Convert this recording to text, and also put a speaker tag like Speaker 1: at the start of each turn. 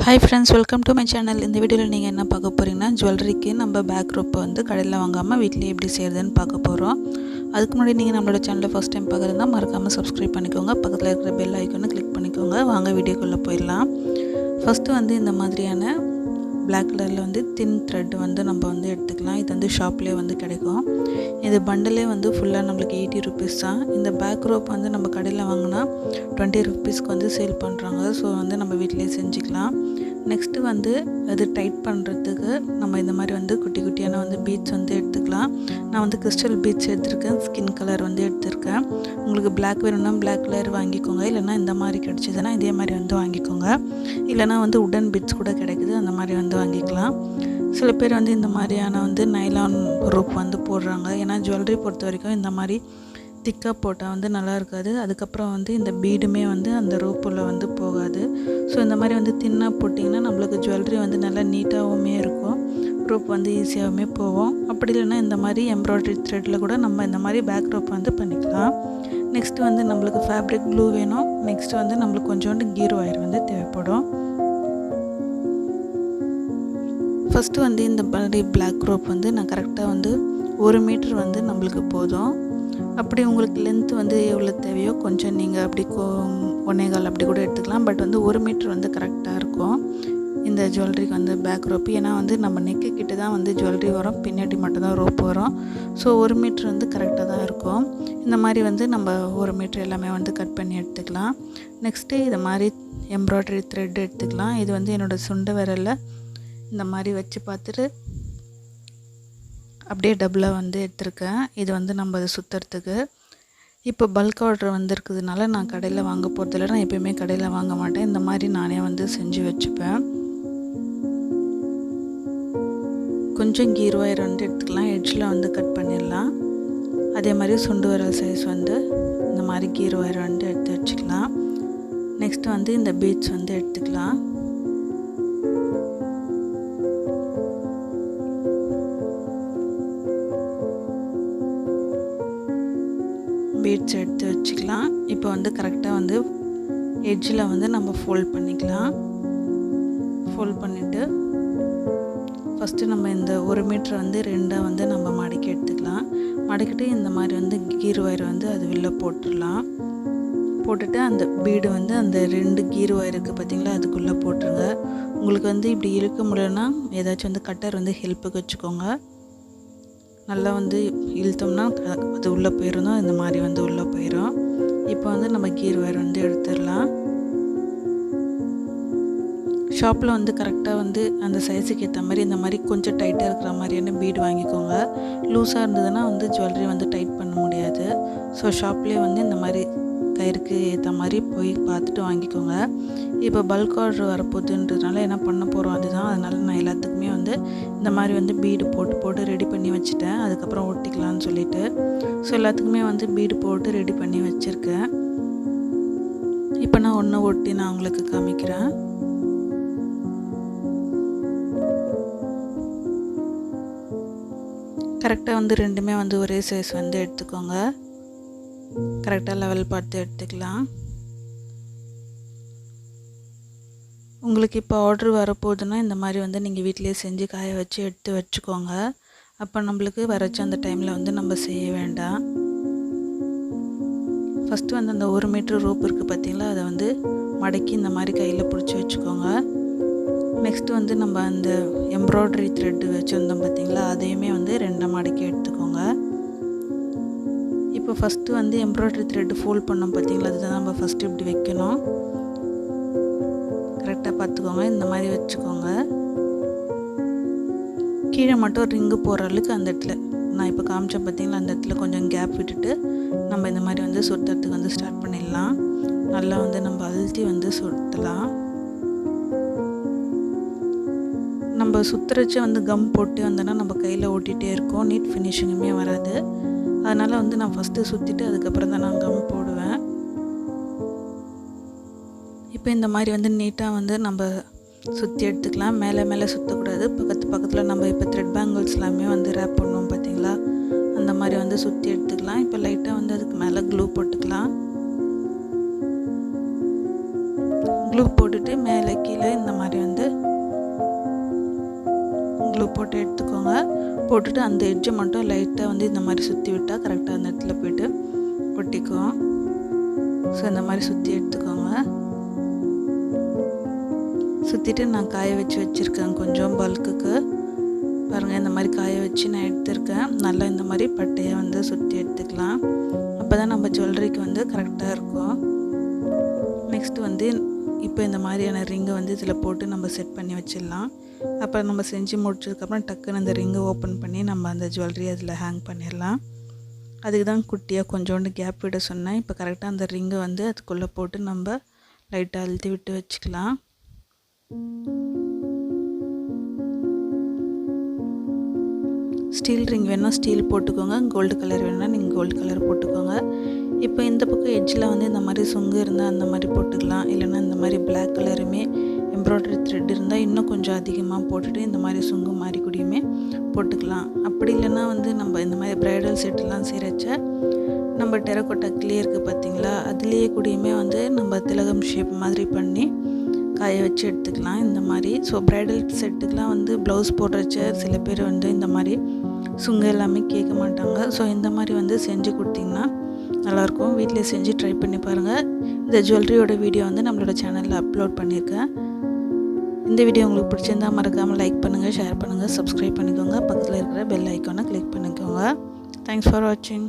Speaker 1: Hi friends, welcome to my channel. இந்த வீடியோவில் நீங்கள் என்ன பார்க்க போகிறீங்கன்னா ஜுவல்லரிக்கு நம்ம பேக் ரோப்பை வந்து கடையில் வாங்காமல் வீட்டிலே எப்படி செய்கிறதுன்னு பார்க்க போகிறோம். அதுக்கு முன்னாடி நீங்கள் நம்மளோட சேனலை ஃபஸ்ட் டைம் பார்க்குறதுனா மறக்காமல் சப்ஸ்கிரைப் பண்ணிக்கோங்க. பக்கத்தில் இருக்கிற பெல் ஐக்கானை கிளிக் பண்ணிக்கோங்க. வாங்க வீடியோக்குள்ளே போயிடலாம். ஃபஸ்ட்டு வந்து இந்த மாதிரியான பிளாக் கலரில் வந்து தின் த்ரெட் வந்து நம்ம வந்து எடுத்துக்கலாம். இது வந்து ஷாப்லேயே வந்து கிடைக்கும். இது பண்டலே வந்து ஃபுல்லாக நம்மளுக்கு 80 rupees தான். இந்த பேக் ரோப் வந்து நம்ம கடையில் வாங்கினா 20 rupeesக்கு வந்து சேல் பண்ணுறாங்க. ஸோ வந்து நம்ம வீட்டிலேயே செஞ்சுக்கலாம். நெக்ஸ்ட்டு வந்து அது டைட் பண்ணுறதுக்கு நம்ம இந்த மாதிரி வந்து குட்டி குட்டியான வந்து பீட்ஸ் வந்து எடுத்துக்கலாம். நான் வந்து கிறிஸ்டல் பீட்ஸ் எடுத்திருக்கேன். ஸ்கின் கலர் வந்து எடுத்திருக்கேன். உங்களுக்கு பிளாக் வேணும்னா பிளாக் கலர் வாங்கிக்கோங்க. இல்லைனா இந்த மாதிரி கிடச்சிதுன்னா இதே மாதிரி வந்து வாங்கிக்கோங்க. இல்லைனா வந்து உடன் பீட்ஸ் கூட கிடைக்குது, அந்த மாதிரி வந்து வாங்கிக்கலாம். சில பேர் வந்து இந்த மாதிரியான வந்து நைலான் ரோப் வந்து போடுறாங்க. ஏன்னா ஜுவல்லரி பொறுத்த வரைக்கும் இந்த மாதிரி திக்காக போட்டால் வந்து நல்லா இருக்காது. அதுக்கப்புறம் வந்து இந்த பீடுமே வந்து அந்த ரோப்பில் வந்து போகாது. ஸோ இந்த மாதிரி வந்து தின்னாக போட்டிங்கன்னா நம்மளுக்கு ஜுவல்லரி வந்து நல்லா நீட்டாகவுமே இருக்கும். ரோப் வந்து ஈஸியாகவுமே போகும். அப்படி இல்லைன்னா இந்த மாதிரி எம்ப்ராய்டரி த்ரெட்டில் கூட நம்ம இந்த மாதிரி பேக் ரோப் வந்து பண்ணிக்கலாம். நெக்ஸ்ட்டு வந்து நம்மளுக்கு ஃபேப்ரிக் க்ளூ வேணும். நெக்ஸ்ட்டு வந்து நம்மளுக்கு கொஞ்சோண்டு கீர் ஒயர் வந்து தேவைப்படும். ஃபஸ்ட்டு வந்து இந்த மாதிரி பிளாக் ரோப் வந்து நான் கரெக்டாக வந்து 1 மீட்டர் வந்து நம்மளுக்கு போதும். அப்படி உங்களுக்கு லென்த் வந்து எவ்வளோ தேவையோ கொஞ்சம் நீங்கள் அப்படி 1.25 அப்படி கூட எடுத்துக்கலாம். பட் வந்து 1 மீட்டர் வந்து கரெக்டாக இருக்கும் இந்த ஜுவல்லரிக்கு வந்து பேக் ரோப்பு. ஏன்னா வந்து நம்ம நெக்கு கிட்ட தான் வந்து ஜுவல்லரி வரும், பின்னாடி மட்டும்தான் ரோப் வரும். ஸோ 1 மீட்டர் வந்து கரெக்டாக தான் இருக்கும். இந்த மாதிரி வந்து நம்ம 1 மீட்டர் எல்லாமே வந்து கட் பண்ணி எடுத்துக்கலாம். நெக்ஸ்ட்டு இது மாதிரி எம்ப்ராய்டரி த்ரெட் எடுத்துக்கலாம். இது வந்து என்னோடய சுண்டு விரலில் இந்த மாதிரி வச்சு பார்த்துட்டு அப்படியே டபுளாக வந்து எடுத்திருக்கேன். இது வந்து நம்ம அதை சுற்றுறதுக்கு. இப்போ பல்க் ஆர்டர் வந்துருக்கிறதுனால நான் கடையில் வாங்க போகிறதில்ல. நான் எப்போயுமே கடையில் வாங்க மாட்டேன். இந்த மாதிரி நானே வந்து செஞ்சு வச்சுப்பேன். கொஞ்சம் கீர் ஒயர் வந்து எடுத்துக்கலாம். எட்ஜில் வந்து கட் பண்ணிடலாம். அதே மாதிரி சுண்டு விரல் சைஸ் வந்து இந்த மாதிரி கீர் ஒயர் வந்து எடுத்து வச்சுக்கலாம். நெக்ஸ்ட்டு வந்து இந்த பீட்ஸ் வந்து எடுத்துக்கலாம். பீட்ஸ் எடுத்து வச்சுக்கலாம். இப்போ வந்து கரெக்டாக வந்து எட்ஜில் வந்து நம்ம ஃபோல்ட் பண்ணிக்கலாம். ஃபோல்ட் பண்ணிவிட்டு ஃபஸ்ட்டு நம்ம இந்த 1 மீட்டர் வந்து 2 வந்து நம்ம மடக்கி எடுத்துக்கலாம். மடக்கிட்டு இந்த மாதிரி வந்து கீர் ஒயர் வந்து அது வெளில போட்டுடலாம். போட்டுட்டு அந்த பீடு வந்து அந்த 2 கீர் ஒயருக்கு பார்த்திங்களா அதுக்குள்ளே போட்டுருங்க. உங்களுக்கு வந்து இப்படி இழுக்க முடியலன்னா ஏதாச்சும் வந்து கட்டர் வந்து ஹெல்ப்புக்கு வச்சுக்கோங்க. நல்லா வந்து இழுத்தோம்னா அது உள்ளே போயிடும். இந்த மாதிரி வந்து உள்ளே போயிடும். இப்போ வந்து நம்ம கீர் ஒயர் வந்து எடுத்துடலாம். ஷாப்பில் வந்து கரெக்டாக வந்து அந்த சைஸுக்கு ஏற்ற மாதிரி இந்த மாதிரி கொஞ்சம் டைட்டாக இருக்கிற மாதிரியான பீடு வாங்கிக்கோங்க. லூஸாக இருந்ததுன்னா வந்து ஜுவல்லரி வந்து டைட் பண்ண முடியாது. ஸோ ஷாப்லேயே வந்து இந்த மாதிரி கயிறுக்கு ஏற்ற மாதிரி போய் பார்த்துட்டு வாங்கிக்கோங்க. இப்போ பல்க் ஆர்டர் வரப்போகுதுன்றதுனால என்ன பண்ண போகிறோம் அதுதான். அதனால் நான் எல்லாத்துக்குமே வந்து இந்த மாதிரி வந்து பீடு போட்டு ரெடி பண்ணி வச்சுட்டேன். அதுக்கப்புறம் ஒட்டிக்கலான்னு சொல்லிட்டு. ஸோ எல்லாத்துக்குமே வந்து பீடு போட்டு ரெடி பண்ணி வச்சுருக்கேன். இப்போ நான் ஒன்று ஒட்டி நான் உங்களுக்கு காமிக்கிறேன். கரெக்டாக வந்து ரெண்டுமே வந்து ஒரே சைஸ் வந்து எடுத்துக்கோங்க. கரெக்டாக லெவல் பார்த்து எடுத்துக்கலாம். உங்களுக்கு இப்போ ஆர்டர் வரப்போகுதுன்னா இந்த மாதிரி வந்து நீங்கள் வீட்டிலே செஞ்சு காய வச்சு எடுத்து வச்சுக்கோங்க. அப்போ நம்மளுக்கு வரைச்சி அந்த டைமில் வந்து நம்ம செய்ய வேண்டாம். ஃபஸ்ட்டு வந்து அந்த 1 மீட்டர் ரோப் இருக்குது பார்த்திங்களா, அதை வந்து மடக்கி இந்த மாதிரி கையில் பிடிச்சி வச்சுக்கோங்க. நெக்ஸ்ட்டு வந்து நம்ம அந்த எம்ப்ராய்டரி த்ரெட்டு வச்சுருந்தோம் பார்த்திங்களா, அதையுமே வந்து 2 மடக்கி எடுத்துக்கோங்க. இப்போ ஃபஸ்ட்டு வந்து எம்ப்ராய்டரி த்ரெட்டு ஃபோல்ட் பண்ணோம் பார்த்திங்களா, அதுதான் நம்ம ஃபஸ்ட்டு இப்படி வைக்கணும். கரெக்டாக பார்த்துக்கோங்க. இந்த மாதிரி வச்சுக்கோங்க. கீழே மட்டும் ரிங்கு போகிற அளவுக்கு அந்த இடத்துல நான் இப்போ காமிச்சேன் பார்த்திங்களா, அந்த இடத்துல கொஞ்சம் கேப் விட்டுட்டு நம்ம இந்த மாதிரி வந்து சுற்றுறதுக்கு வந்து ஸ்டார்ட் பண்ணிடலாம். நல்லா வந்து நம்ம அழுத்தி வந்து சுற்றலாம். நம்ம சுற்றுறச்சு வந்து கம் போட்டு வந்தோன்னா நம்ம கையில் ஓட்டிகிட்டே இருக்கோம். நீட் ஃபினிஷிங்குமே வராது. அதனால் வந்து நான் ஃபஸ்ட்டு சுற்றிட்டு அதுக்கப்புறம் தான் நான் கம் போடுவேன். இப்போ இந்த மாதிரி வந்து நீட்டாக வந்து நம்ம சுற்றி எடுத்துக்கலாம். மேலே சுற்றக்கூடாது. பக்கத்தில் நம்ம இப்போ த்ரெட் பேங்கிள்ஸ் எல்லாமே வந்து ரேப் பண்ணுவோம் பார்த்திங்களா, அந்த மாதிரி வந்து சுற்றி எடுத்துக்கலாம். இப்போ லைட்டாக வந்து அதுக்கு மேலே க்ளூ போட்டுக்கலாம். க்ளூ போட்டுட்டு மேலே கீழே இந்த மாதிரி வந்து போட்டுட்டு அந்த எட்ஜை மட்டும் லைட்டாக வந்து இந்த மாதிரி சுற்றி விட்டால் கரெக்டாக அந்த இடத்துல போய்ட்டு ஒட்டிக்கும். ஸோ இந்த மாதிரி சுற்றி எடுத்துக்கோங்க. சுற்றிட்டு நான் காய வச்சுருக்கேன் கொஞ்சம் பல்க்குக்கு. பாருங்கள், இந்த மாதிரி காய வச்சு நான் எடுத்திருக்கேன். நல்லா இந்த மாதிரி பட்டையை வந்து சுற்றி எடுத்துக்கலாம். அப்போ தான் நம்ம ஜுவல்லரிக்கு வந்து கரெக்டாக இருக்கும். நெக்ஸ்ட்டு வந்து இப்போ இந்த மாதிரியான ரிங்கை வந்து இதில் போட்டு நம்ம செட் பண்ணி வச்சிடலாம். அப்புறம் நம்ம செஞ்சு முடிச்சதுக்கப்புறம் டக்குன்னு அந்த ரிங்கை ஓப்பன் பண்ணி நம்ம அந்த ஜுவல்லரி அதில் ஹேங் பண்ணிடலாம். அதுக்கு தான் குட்டியாக கொஞ்சோண்டு கேப் விட சொன்னேன். இப்போ கரெக்டாக அந்த ரிங்கை வந்து அதுக்குள்ளே போட்டு நம்ம லைட்டாக அழுத்தி விட்டு வச்சுக்கலாம். ஸ்டீல் ரிங் வேணால் ஸ்டீல் போட்டுக்கோங்க, கோல்டு கலர் வேணால் நீங்கள் கோல்டு கலர் போட்டுக்கோங்க. இப்போ இந்த பக்கம் எட்ஜில் வந்து இந்த மாதிரி சுங்கு இருந்தால் அந்த மாதிரி போட்டுக்கலாம். இல்லைன்னா இந்த மாதிரி பிளாக் கலருமே எம்ப்ராய்டரி த்ரெட் இருந்தால் இன்னும் கொஞ்சம் அதிகமாக போட்டுட்டு இந்த மாதிரி சுங்கு மாதிரி கூடியுமே போட்டுக்கலாம். அப்படி இல்லைன்னா வந்து நம்ம இந்த மாதிரி ப்ரைடல் செட்டெல்லாம் செய்கிறச்ச நம்ம டெரக்கோட்டா கிளே இருக்குது பார்த்திங்களா, அதுலேயே கூடியுமே வந்து நம்ம திலகம் ஷேப் மாதிரி பண்ணி காய வச்சு எடுத்துக்கலாம் இந்த மாதிரி. ஸோ ப்ரைடல் செட்டுக்கெலாம் வந்து ப்ளவுஸ் போடுறச்ச சில பேர் வந்து இந்த மாதிரி சுங்கு எல்லாமே கேட்க மாட்டாங்க. ஸோ இந்த மாதிரி வந்து செஞ்சு கொடுத்திங்கன்னா நல்லாயிருக்கும். வீட்டிலே செஞ்சு ட்ரை பண்ணி பாருங்கள். இந்த ஜுவல்லரியோட வீடியோ வந்து நம்மளோட சேனலில் அப்லோட் பண்ணியிருக்கேன். இந்த வீடியோ உங்களுக்கு பிடிச்சிருந்தால் மறக்காமல் லைக் பண்ணுங்கள், ஷேர் பண்ணுங்கள், சப்ஸ்கிரைப் பண்ணிக்கோங்க. பக்கத்தில் இருக்கிற பெல் ஐக்கானை கிளிக் பண்ணிக்கோங்க. தேங்க்ஸ் ஃபார் வாட்சிங்.